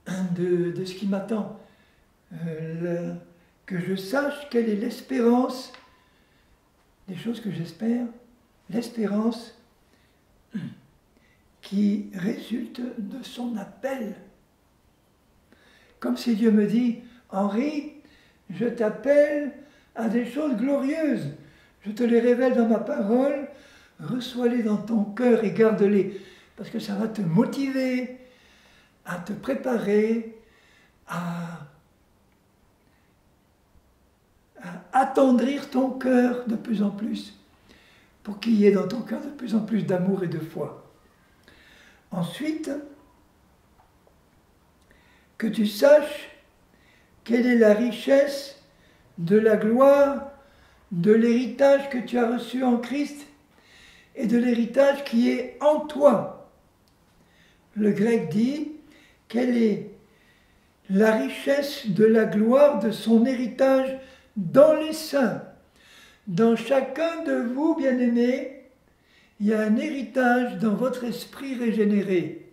de ce qui m'attend. Que je sache quelle est l'espérance des choses que j'espère, l'espérance qui résulte de son appel. Comme si Dieu me dit, Henri, je t'appelle à des choses glorieuses, je te les révèle dans ma parole, reçois-les dans ton cœur et garde-les, parce que ça va te motiver à te préparer, à attendrir ton cœur de plus en plus, pour qu'il y ait dans ton cœur de plus en plus d'amour et de foi. Ensuite, que tu saches quelle est la richesse de la gloire de l'héritage que tu as reçu en Christ et de l'héritage qui est en toi. Le grec dit, quelle est la richesse de la gloire de son héritage dans les saints. Dans chacun de vous, bien-aimés, il y a un héritage dans votre esprit régénéré,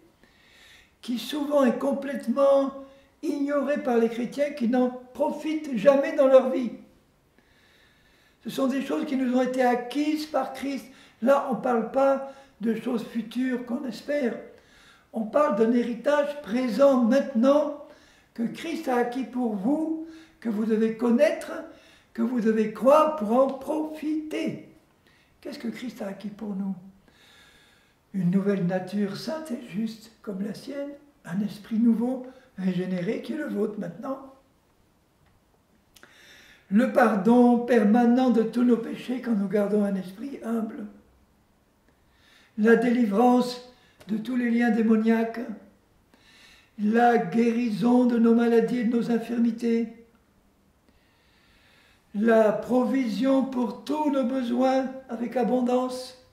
qui souvent est complètement ignoré par les chrétiens qui n'en profitent jamais dans leur vie. Ce sont des choses qui nous ont été acquises par Christ. Là, on ne parle pas de choses futures qu'on espère. On parle d'un héritage présent maintenant que Christ a acquis pour vous, que vous devez connaître, que vous devez croire pour en profiter. Qu'est-ce que Christ a acquis pour nous? Une nouvelle nature sainte et juste comme la sienne, un esprit nouveau, régénéré qui est le vôtre maintenant. Le pardon permanent de tous nos péchés quand nous gardons un esprit humble. La délivrance de tous les liens démoniaques. La guérison de nos maladies et de nos infirmités. La provision pour tous nos besoins avec abondance.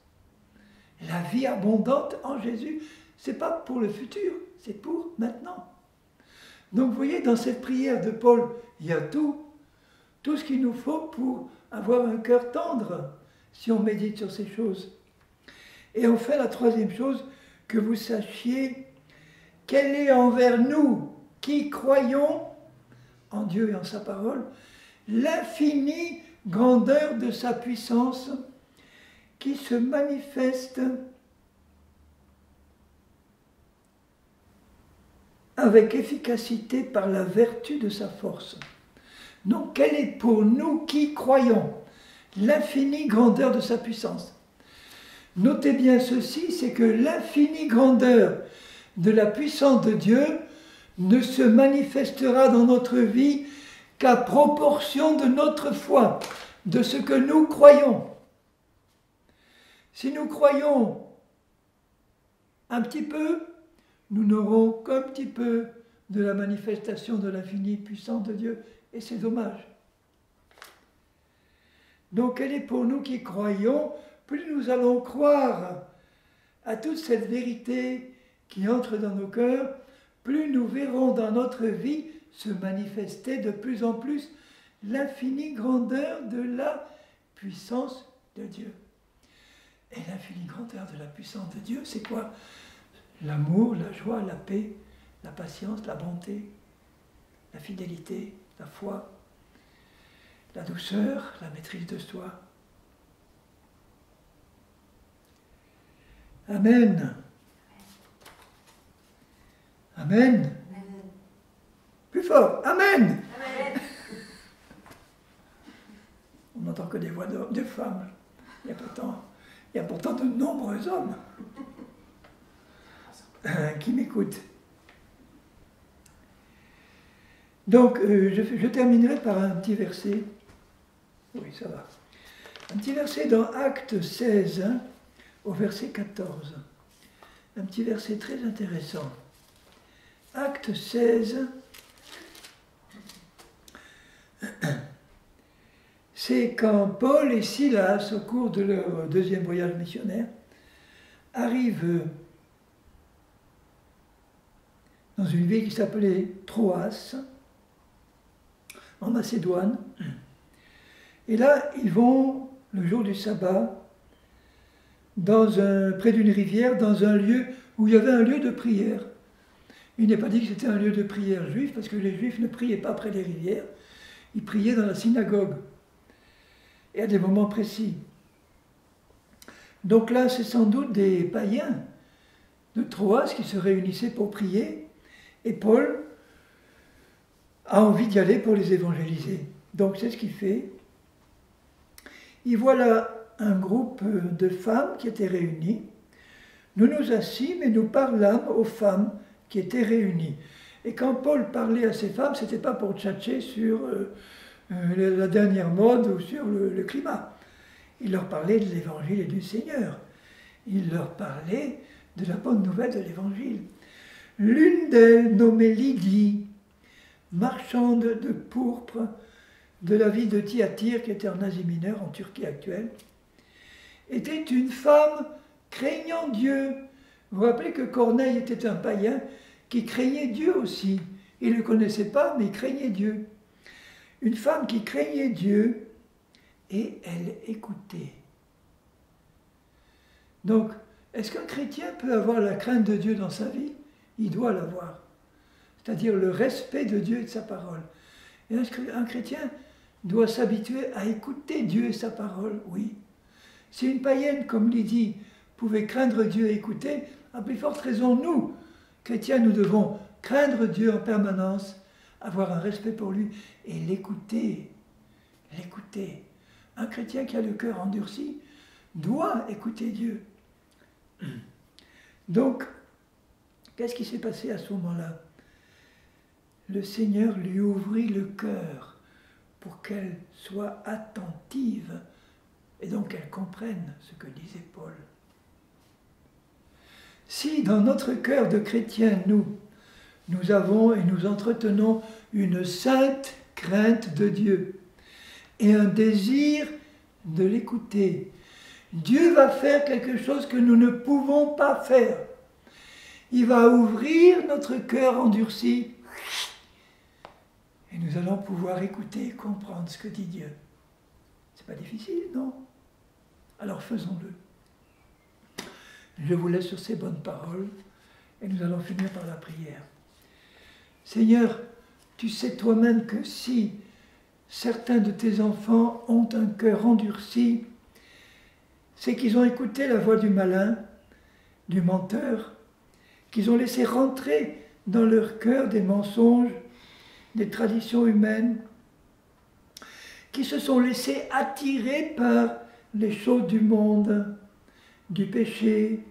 La vie abondante en Jésus, ce n'est pas pour le futur, c'est pour maintenant. Donc vous voyez, dans cette prière de Paul, il y a tout ce qu'il nous faut pour avoir un cœur tendre, si on médite sur ces choses. Et enfin, la troisième chose, que vous sachiez quelle est envers nous, qui croyons en Dieu et en sa parole, l'infinie grandeur de sa puissance qui se manifeste avec efficacité par la vertu de sa force. Donc, quelle est pour nous qui croyons l'infinie grandeur de sa puissance? Notez bien ceci, c'est que l'infinie grandeur de la puissance de Dieu ne se manifestera dans notre vie qu'à proportion de notre foi, de ce que nous croyons. Si nous croyons un petit peu, nous n'aurons qu'un petit peu de la manifestation de l'infinie puissance de Dieu, et c'est dommage. Donc elle est pour nous qui croyons, plus nous allons croire à toute cette vérité qui entre dans nos cœurs, plus nous verrons dans notre vie se manifester de plus en plus l'infinie grandeur de la puissance de Dieu. Et l'infinie grandeur de la puissance de Dieu, c'est quoi? L'amour, la joie, la paix, la patience, la bonté, la fidélité, la foi, la douceur, la maîtrise de soi. Amen. Amen. Plus fort. Amen. Amen. On n'entend que des voix de femmes. Il y a pourtant de nombreux hommes qui m'écoutent. Donc, je terminerai par un petit verset. Oui, ça va. Un petit verset dans Actes 16, au verset 14. Un petit verset très intéressant. Actes 16, c'est quand Paul et Silas, au cours de leur deuxième voyage missionnaire, arrivent dans une ville qui s'appelait Troas, en Macédoine. Et là, ils vont, le jour du sabbat, près d'une rivière, dans un lieu où il y avait un lieu de prière. Il n'est pas dit que c'était un lieu de prière juif, parce que les juifs ne priaient pas près des rivières, ils priaient dans la synagogue, et à des moments précis. Donc là, c'est sans doute des païens de Troas qui se réunissaient pour prier, et Paul a envie d'y aller pour les évangéliser. Donc c'est ce qu'il fait. Il voit là un groupe de femmes qui étaient réunies. Nous nous assîmes et nous parlâmes aux femmes qui étaient réunies. Et quand Paul parlait à ces femmes, ce n'était pas pour tchatcher sur la dernière mode ou sur le climat. Il leur parlait de l'évangile et du Seigneur. Il leur parlait de la bonne nouvelle de l'évangile. L'une d'elles, nommée Lydie, marchande de pourpre, de la ville de Thyatire, qui était en Asie mineure, en Turquie actuelle, était une femme craignant Dieu. Vous vous rappelez que Corneille était un païen qui craignait Dieu aussi. Il ne le connaissait pas, mais il craignait Dieu. Une femme qui craignait Dieu et elle écoutait. Donc, est-ce qu'un chrétien peut avoir la crainte de Dieu dans sa vie? Il doit l'avoir. C'est-à-dire le respect de Dieu et de sa parole. Et un chrétien doit s'habituer à écouter Dieu et sa parole, oui. Si une païenne comme Lydie pouvait craindre Dieu et écouter, à plus forte raison, nous, chrétiens, nous devons craindre Dieu en permanence, avoir un respect pour lui et l'écouter. L'écouter. Un chrétien qui a le cœur endurci doit écouter Dieu. Donc, qu'est-ce qui s'est passé à ce moment-là? Le Seigneur lui ouvrit le cœur pour qu'elle soit attentive et donc qu'elle comprenne ce que disait Paul. Si dans notre cœur de chrétien, nous avons et nous entretenons une sainte crainte de Dieu et un désir de l'écouter, Dieu va faire quelque chose que nous ne pouvons pas faire. Il va ouvrir notre cœur endurci et nous allons pouvoir écouter et comprendre ce que dit Dieu. C'est pas difficile, non? Alors faisons-le. Je vous laisse sur ces bonnes paroles et nous allons finir par la prière. Seigneur, tu sais toi-même que si certains de tes enfants ont un cœur endurci, c'est qu'ils ont écouté la voix du malin, du menteur, qu'ils ont laissé rentrer dans leur cœur des mensonges, des traditions humaines, qui se sont laissés attirer par les choses du monde, du péché,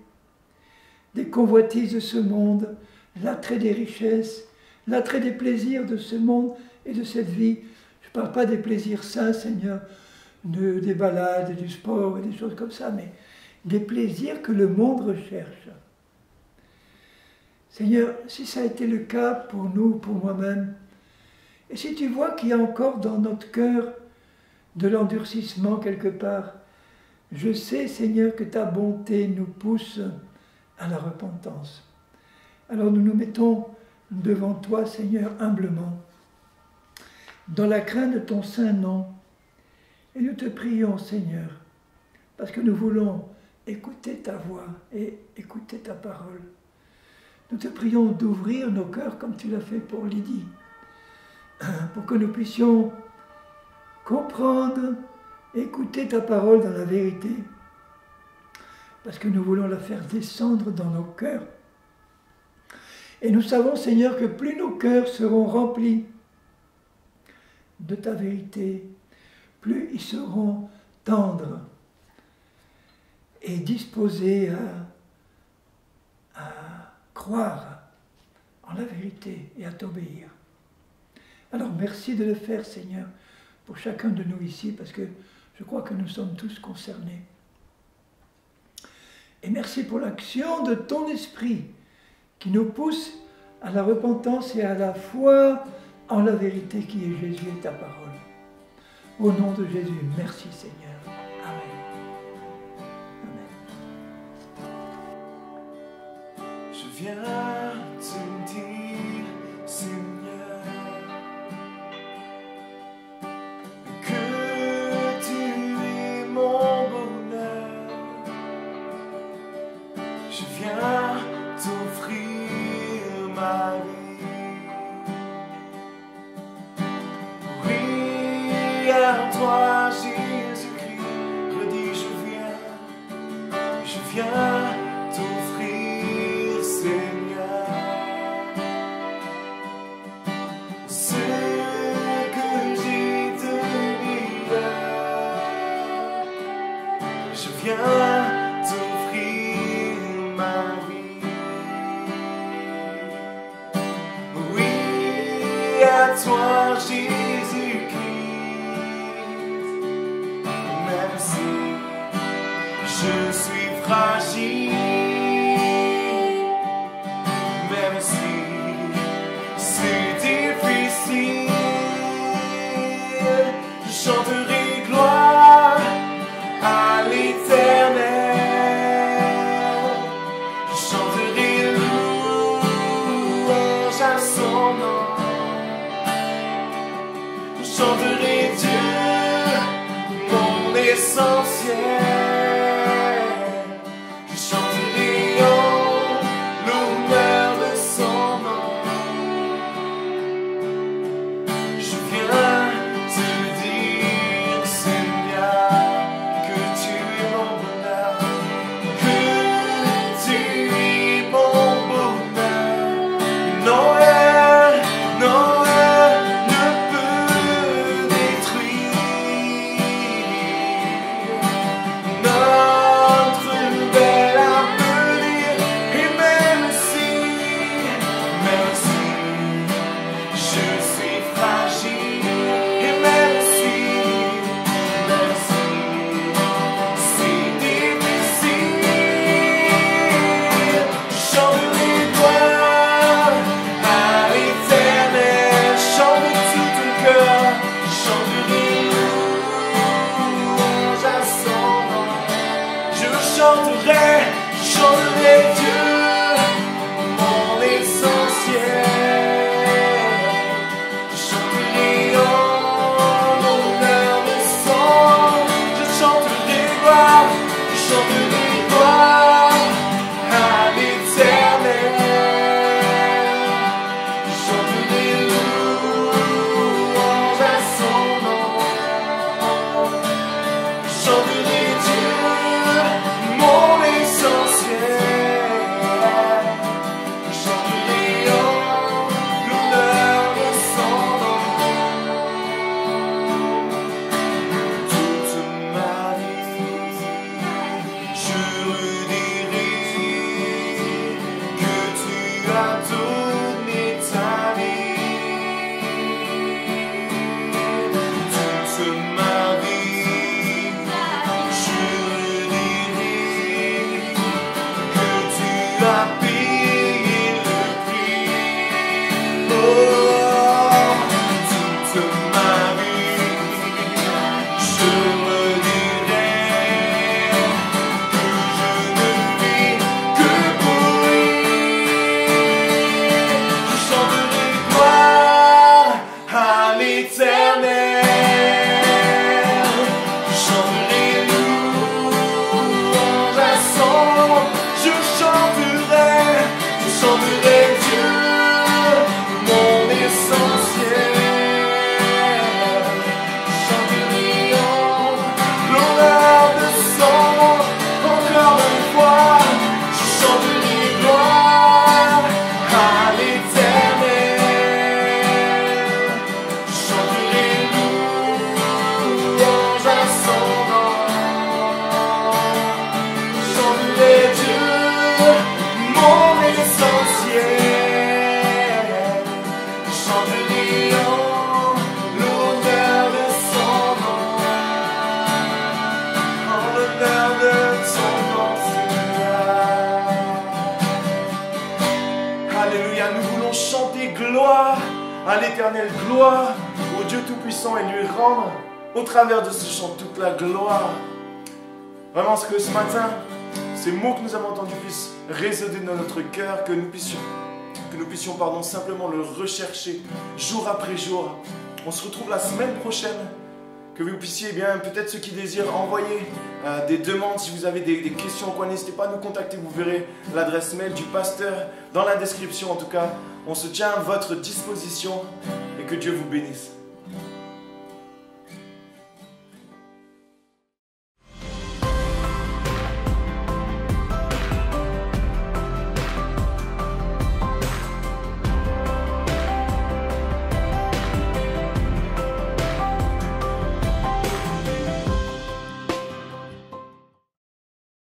des convoitises de ce monde, l'attrait des richesses, l'attrait des plaisirs de ce monde et de cette vie. Je ne parle pas des plaisirs sains, Seigneur, des balades, du sport et des choses comme ça, mais des plaisirs que le monde recherche. Seigneur, si ça a été le cas pour nous, pour moi-même, et si tu vois qu'il y a encore dans notre cœur de l'endurcissement quelque part, je sais, Seigneur, que ta bonté nous pousse à la repentance. Alors nous nous mettons devant toi, Seigneur, humblement, dans la crainte de ton saint nom, et nous te prions, Seigneur, parce que nous voulons écouter ta voix et écouter ta parole. Nous te prions d'ouvrir nos cœurs comme tu l'as fait pour Lydie, pour que nous puissions comprendre, écouter ta parole dans la vérité, parce que nous voulons la faire descendre dans nos cœurs. Et nous savons, Seigneur, que plus nos cœurs seront remplis de ta vérité, plus ils seront tendres et disposés à croire en la vérité et à t'obéir. Alors merci de le faire, Seigneur, pour chacun de nous ici, parce que je crois que nous sommes tous concernés. Et merci pour l'action de ton esprit qui nous pousse à la repentance et à la foi en la vérité qui est Jésus et ta parole. Au nom de Jésus, merci Seigneur. Amen. Amen. Je viens te dire, Seigneur, que tu es mon bonheur. Je viens t'offrir ma vie. Oui, à toi, Jésus-Christ, redis, je viens t'offrir, Seigneur, ce que j'ai de meilleur. Je viens t'offrir ma vie. Oui, à toi, Jésus-Christ, même si je suis fragile, même si c'est difficile, chanterai Dieu, mon essentiel. Je chanterai en l'honneur de son, je chanterai gloire à l'éternel. Je chanterai louange à son nom. Je chanterai Dieu, mon essentiel. Je chanterai en l'honneur de son nom. Toute ma vie, je redirai que tu as donné ta vie. Toute ma vie, je redirai que tu as payé le prix. Oh, toute ma vie, je redirai que je ne vis que pour lui. Je chanterai gloire à l'éternel. Je chanterai louange à son nom. Je chanterai Dieu, mon essentiel. Je chanterai en l'honneur de son nom. Encore une fois, je chanterai gloire à l'éternel. Je chanterai louange à son nom. Je chanterai Dieu, mon essentiel. Je chanterai en l'honneur de son nom. En l'honneur de son nom, Seigneur. Alléluia, nous voulons chanter gloire à l'éternel, gloire au Dieu Tout-Puissant et lui rendre au travers de ce chant toute la gloire. Vraiment, ce que ce matin, ces mots que nous avons entendus puissent résonner dans notre cœur, que nous puissions simplement le rechercher jour après jour. On se retrouve la semaine prochaine. Que vous puissiez, peut-être ceux qui désirent envoyer des demandes, si vous avez des questions ou quoi, n'hésitez pas à nous contacter. Vous verrez l'adresse mail du pasteur dans la description. En tout cas, on se tient à votre disposition et que Dieu vous bénisse.